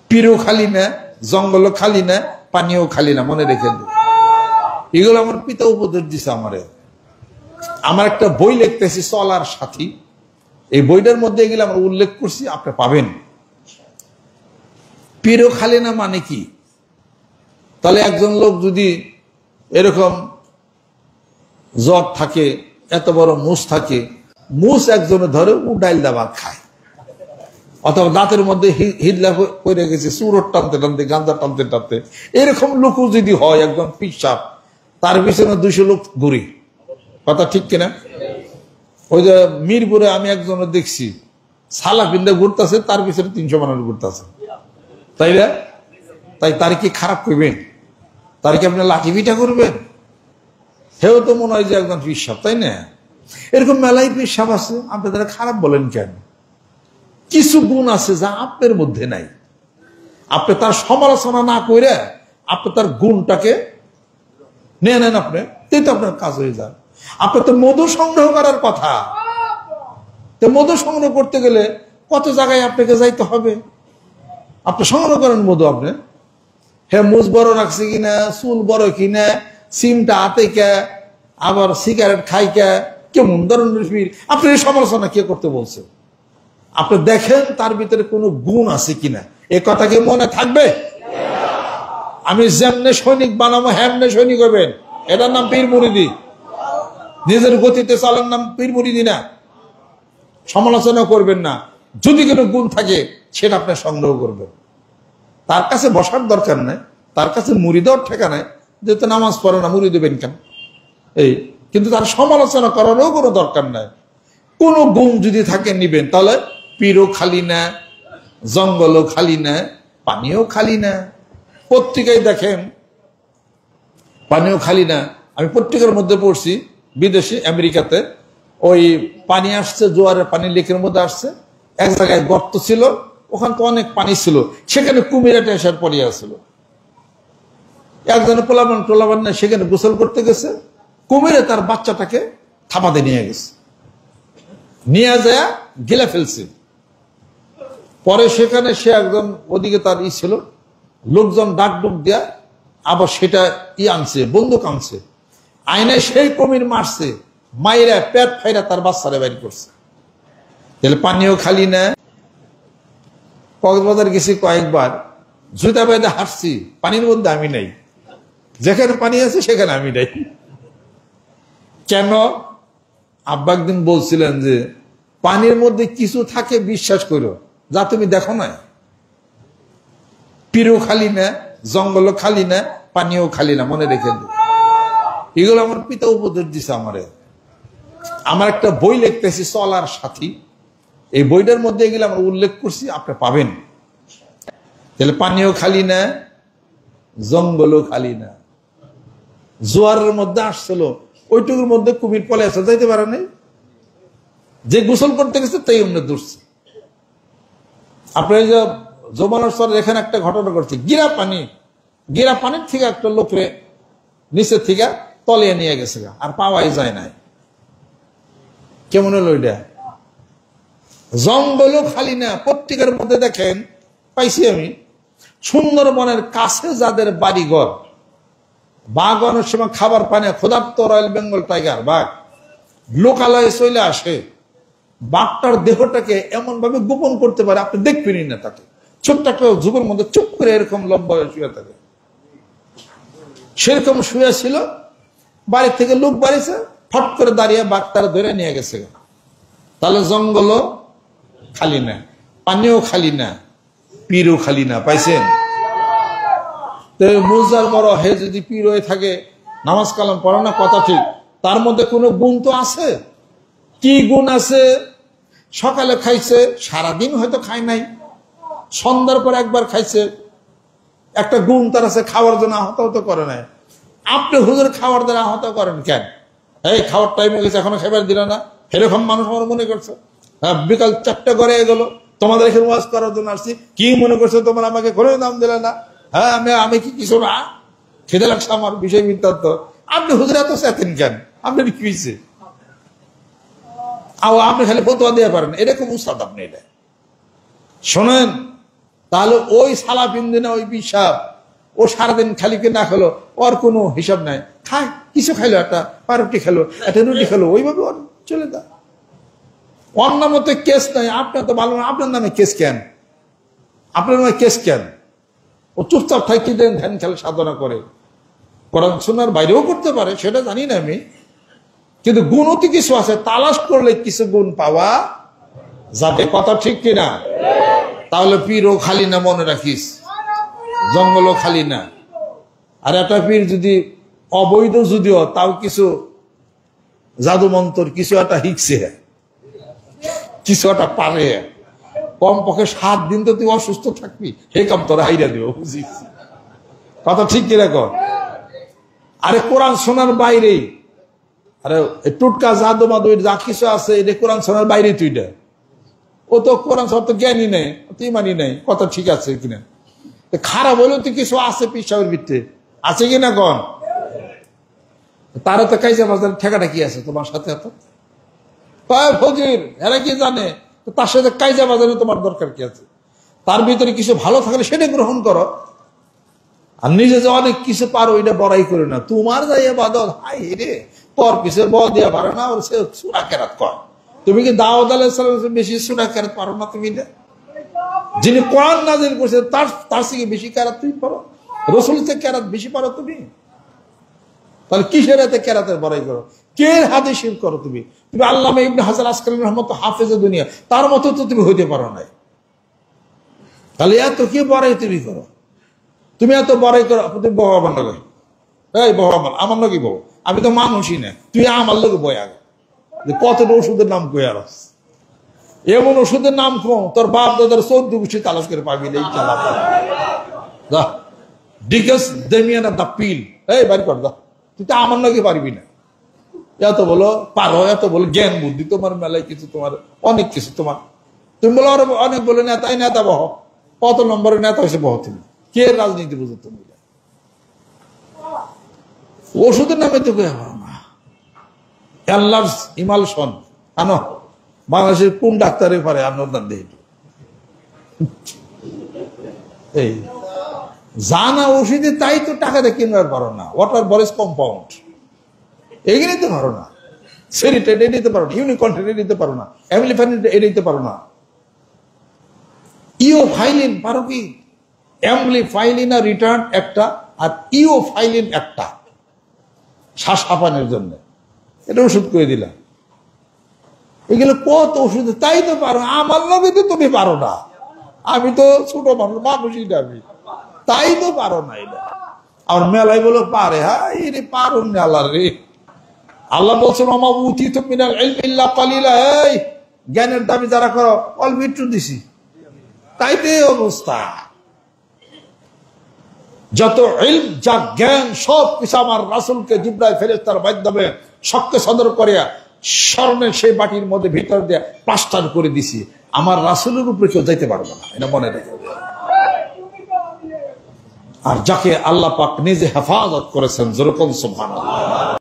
পীরও খালি না, জঙ্গলও খালি না, পানিও খালি না, মনে রেখে দিন। এগুলো আমার পিতা উপদেশ দিছে আমারে। আমার একটা বই লিখতেছি চলার সাথী, এই বইটার মধ্যে এগুলো আমরা উল্লেখ করছি, আপনি পাবেন। পীরও খালি না মানে কি? তাহলে একজন লোক যদি এরকম জ্বর থাকে, এত বড় মুস থাকে, মুস একজনে ধরে ও ডাইল দা ভাত খায়, অথবা দাঁতের মধ্যে হিদলা পড়ে গেছে, চুরোট টানতে টানতে, গাঁজা টানতে টানতে, এরকম লোকও যদি হয় একজন পিসাব, তার পিছনে 200 লোক ঘুরি। কথা ঠিক কিনা? ওই যে মিরপুরে আমি একজনের দেখছি সালা পিন্দা ঘুরতেছে, তার পিছনে 300 মানুষ ঘুরতেছে। তাই না? তাই তার কি খারাপ করবেন? তার কি আপনি লাঠি পিঠা করবেন? হেও তো মনে হয় যে একজন পিসাব, তাই না? এরকম মেলাই পিসাব আছে, আপনি তারা খারাপ বলেন কেন? কিছু গুণ আছে যা আপনার মধ্যে নাই, আপনি তার সমালোচনা না করে আপনি তার গুণটাকে নিয়ে নেন, আপনি তাই তো আপনার কাজ হয়ে যায়। আপনার তো মধু সংগ্রহ করার কথা, তো মধু সংগ্রহ করতে গেলে কত জায়গায় আপনাকে যাইতে হবে। আপনি সংগ্রহ করেন মধু, আপনি হ্যাঁ মুজ বড় রাখছে কিনা, চুল বড় কিনা, সিমটা হাতে কে, আবার সিগারেট খাই কে, কেমন ধরনের আপনি এই সমালোচনা কে করতে বলছে? আপনি দেখেন তার ভিতরে কোনো গুণ আছে কিনা, এ কথা কি মনে থাকবে? আমি যেমনে সৈনিক বানাবো হেমনে সৈনিক হবেন, এটার নাম পীর মুরিদি। নিজের গতিতে চালার নাম পীর মুরিদি না। সমালোচনা করবেন না, যদি কোনো গুণ থাকে সেটা আপনি সংগ্রহ করবেন। তার কাছে বসার দরকার নাই, তার কাছে মুড়ি দেওয়ার ঠেকা নাই, যেহেতু নামাজ পড়ে না মুড়ি দেবেন কেন? এই কিন্তু তার সমালোচনা করারও কোনো দরকার নাই। কোন গুণ যদি থাকে নিবেন, তাহলে পীরও খালি না, জঙ্গলও খালি না, পানিও খালি না। পত্রিকায় দেখেন পানিও খালি না। আমি পত্রিকার মধ্যে পড়ছি বিদেশে আমেরিকাতে, ওই পানি আসছে, জোয়ারের পানি লেকের মধ্যে আসছে, এক জায়গায় গর্ত ছিল, ওখান তো অনেক পানি ছিল, সেখানে কুমিরাটা এসে পড়িয়ে আসছিল। একজনে টোলাবান না, সেখানে গোসল করতে গেছে, কুমিরে তার বাচ্চাটাকে থাপাতে নিয়ে গেছে, নিয়ে যায় গিলে ফেলছে। পরে সেখানে সে একজন, ওদিকে তার ছিল, লোকজন ডাক ডুক দেয়া, আবার সেটা আনছে, বন্দুক আনছে, আইনায় সেই কুমির মারছে, মাইরা পেট ফাইরা তার বাচ্চারে বাইর করছে। তাহলে পানিও খালি না। কক্সবাজার গেছি কয়েকবার, জুতা বেঁধে হাঁটছি, পানির মধ্যে আমি নাই, যেখানে পানি আছে সেখানে আমি নাই। কেন? আব্বা একদিন বলছিলেন যে পানির মধ্যে কিছু থাকে বিশ্বাস করো, যা তুমি দেখো না। পীরও খালি না, জঙ্গলও খালি না, পানিও খালি না, মনে রেখে দিন। এগুলো আমার পিতা উপদেশ দিছে আমারে। আমার একটা বই লিখতেছি চলার সাথী, এই বইটার মধ্যে এগুলো আমরা উল্লেখ করছি, আপনি পাবেন। তাহলে পানিও খালি না, জঙ্গলও খালি না। জোয়ারের মধ্যে আসছিল, ওইটুকুর মধ্যে কুমির পলে আসে, যাইতে পারে নাই, যে গোসল করতে গেছে তাই অন্য দূরছে। আপনার যে জমানোর স্তর এখানে একটা ঘটনা করছে, গিরা পানির থেকে একটা লোকরে নিচের থেকে তলিয়ে নিয়ে গেছে, আর পাওয়াই যায় নাই। কেমন হলো এটা? জঙ্গলও খালি না। পত্রিকার মধ্যে দেখেন পাইছি আমি, সুন্দরবনের কাছে যাদের বাড়িঘর, বাঘ অনেক সময় খাবার পানে ক্ষুধার্ত রয়্যাল বেঙ্গল টাইগার বাঘ লোকালয়ে চলে আসে, বাঘটার দেহটাকে এমন ভাবে গোপন করতে পারে আপনি দেখবেনই না তাকে। ছোট্ট একটা ঝুপের মধ্যে চুপ করে এরকম লম্বা হয়ে শুয়ে থাকে, সেরকম শুয়ে ছিল। বাড়ি থেকে লোক বাড়িছে, ফট করে দাঁড়িয়ে বাঘ তারা ধরে নিয়ে গেছে। তাহলে জঙ্গলও খালি না, পানিও খালি না, পীরও খালি না। পাইছেন? মুজার বড় হে যদি পীর হয়ে থাকে, নামাজ কালাম পড়ে না, কথা ঠিক, তার মধ্যে কোনো গুণ তো আছে। কি গুণ আছে? সকালে খাইছে, সারাদিন হয়তো খায় নাই, সন্ধ্যার পর একবার খাইছে, একটা গুণ তার আছে, খাওয়ার জন্য আহত করে নাই। আপনি হুজুর খাওয়ার দ্বারা আহত করেন কেন? এই খাওয়ার টাইম হয়ে গেছে, এখনো খাবার দিল না, এরকম মানুষ আমার মনে করছে। হ্যাঁ, বিকাল 4টা করে গেল, তোমাদের এখানে ওয়াজ করার জন্য আসছি, কি মনে করছো তোমরা আমাকে ঘরে নাম দিলে না? হ্যাঁ, আমি কি কিছু না, খেতে লাগছে আমার বিষয় বৃত্তান্ত। আপনি হুজুর এত চেতেন কেন? আপনার কি হয়েছে? আপনি খালি ফতোয়া দিয়ে পারেন, এরকম উস্তাদ আপনি। এটা শোনেন, তাহলে ওই সালা পিন্দিনা ওই পিসাব ও সারাদিন খালি কে না খেলো, ওর কোনো হিসাব নাই, খায় কিছু খাইলো, একটা পাউরুটি খেলো, একটা রুটি খেলো, ওইভাবে ওর চলে যায়। ওর নামে তো কেস নাই, আপনার তো ভালো না, আপনার নামে কেস কেন? আপনার নামে কেস কেন? ও চুপচাপ থাকি দেন, ধ্যান খেলে সাধনা করে, কোরআন সুন্নাহর বাইরেও করতে পারে, সেটা জানি না আমি, কিন্তু গুণতি কিছু আছে, তালাশ করলে কিছু গুণ পাওয়া যাবে। কথা ঠিক কিনা? তাহলে পীরও খালি না, মনে রাখিস, জঙ্গলও খালি না। আর একটা পীর যদি অবৈধ যদিও, তাও কিছু জাদু মন্ত্র কিছু একটা হিকছে, কিছু একটা পারে, কমপক্ষে 7 দিন তো তুই অসুস্থ থাকবি, সেই কাম তোরা হাইরা দিব, বুঝিস? কথা ঠিক কিরকম? আরে কোরআন শোনার বাইরে, আরে টুটকা জাদু মাদু যা কিছু আছে, এটা কোরআন শোনার বাইরে তুই এটা, ও তো কোরআন শোনার তো জ্ঞানী নেই, তুই মানি নেই, কথা ঠিক আছে কিনা? খারাপ হলেও তো কিছু আছে পিসাবের ভিতরে, আছে কিনা কন? তারা তো কাইজা বাজার ঠেকাটা কি আছে তোমার সাথে? এত ফজির এরা কি জানে? তার সাথে কাইজা বাজারে তোমার দরকার কি আছে? তার ভিতরে কিছু ভালো থাকলে সেটা গ্রহণ করো, আর নিজে যে অনেক কিছু পারো এটা বড়াই করে না। তোমার যাইয়া বাদল হাই রে, তোর পিছের ব দিয়া পারে না, ওর সে সুরা কেরাত কর। তুমি কি দাউদ আলাইহিস সালাম বেশি সুরা কেরাত পারো না? তুমি না, যিনি কোরআন নাযিল করেছে তার থেকে বেশি কেরাত তুমি পারো, রাসূল থেকে কেরাত বেশি পারো তুমি। তাহলে কিসের এতে কেরাতের বড়াই করো? কে হাদিসির করো তুমি? তুমি আল্লামা ইবনে হাজার আসকালানী রহমাতুল্লাহ হাফেজে দুনিয়া, তার মতো তো তুমি হইতে পারো নাই। তাহলে এত কি বড়াই তুমি করো? তুমি এত বড়াই করো, তুমি বউ আমার লগে, এই বউ আমার লগে বউ, আমি তো মানুষই না, তুই আমার লগে বই আগে, কতটা ওষুধের নাম কই আর এমন ওষুধের নাম কম, তোর বাপ দাদার 14 গোষ্ঠী তালাশ করে পাবি না। এই চালা ডিকাস ডেমিয়ান অফ দ্য পিল, এই বাড়ি কর দা, তুই তো আমার লগে পারবি না। এত বলো পারো, এত বলো জ্ঞান বুদ্ধি তোমার মেলায় কিছু, তোমার অনেক কিছু, তোমার তুমি বলো আরো অনেক বলে নেতাই নেতা বহ, কত নম্বরের নেতা হয়েছে বহ তুমি, কে রাজনীতি বুঝো তুমি? ওষুধের নামে তো আল্লাহর ইমাল শোন আনো, বাংলাদেশের কোন ডাক্তারে পারে আন্নদান দেহ? এই জানা ওষুধে তাই তো টাকাতে কিনবার পারো না, ওয়াটার বরেজ কম্পাউন্ড এগিয়ে নিতে পারো না, সেরিটেড এ নিতে পারো না, ইউনিকন্টেড এ নিতে পারো না, অ্যামিলিফাইন এ নিতে পারো না, ইওফাইলিন পারো কি? অ্যামলিফাইলিন আর রিটার্ন একটা, আর ইওফাইলিন একটা, শ্বাস হাঁপানোর জন্য, এটা ওষুধ করে দিলাম। এগুলো কত ওষুধ, তাই তো পারো। আমার নামে তো তুমি পারো না, আমি তো ছোট মানুষ, মানুষই না আমি, তাই তো পারো না। এটা আর মেলাই বলো পারে, হ্যাঁ রে পারো মেলা রে। আল্লাহ বলছেন আমা উতিতু মিনাল ইলমি ইল্লা কালিলা, এই জ্ঞানের দাবি যারা করো অল্প একটু দিছি, তাইতে অবস্থা। যত ইলম যা জ্ঞান সব কিছু আমার রাসূলকে জিবরাইল ফেরেশতার মাধ্যমে শক্ত সদর করিয়া স্বর্ণের সেই বাটির মধ্যে ভিতর দিয়ে প্লাস্টার করে দিছি। আমার রাসূলের উপরে কেউ যাইতে পারবে না, এটা মনে রেখে। আর যাকে আল্লাহ পাক নিজে হেফাজত করেছেন, যেরকম সুবহানাল্লাহ।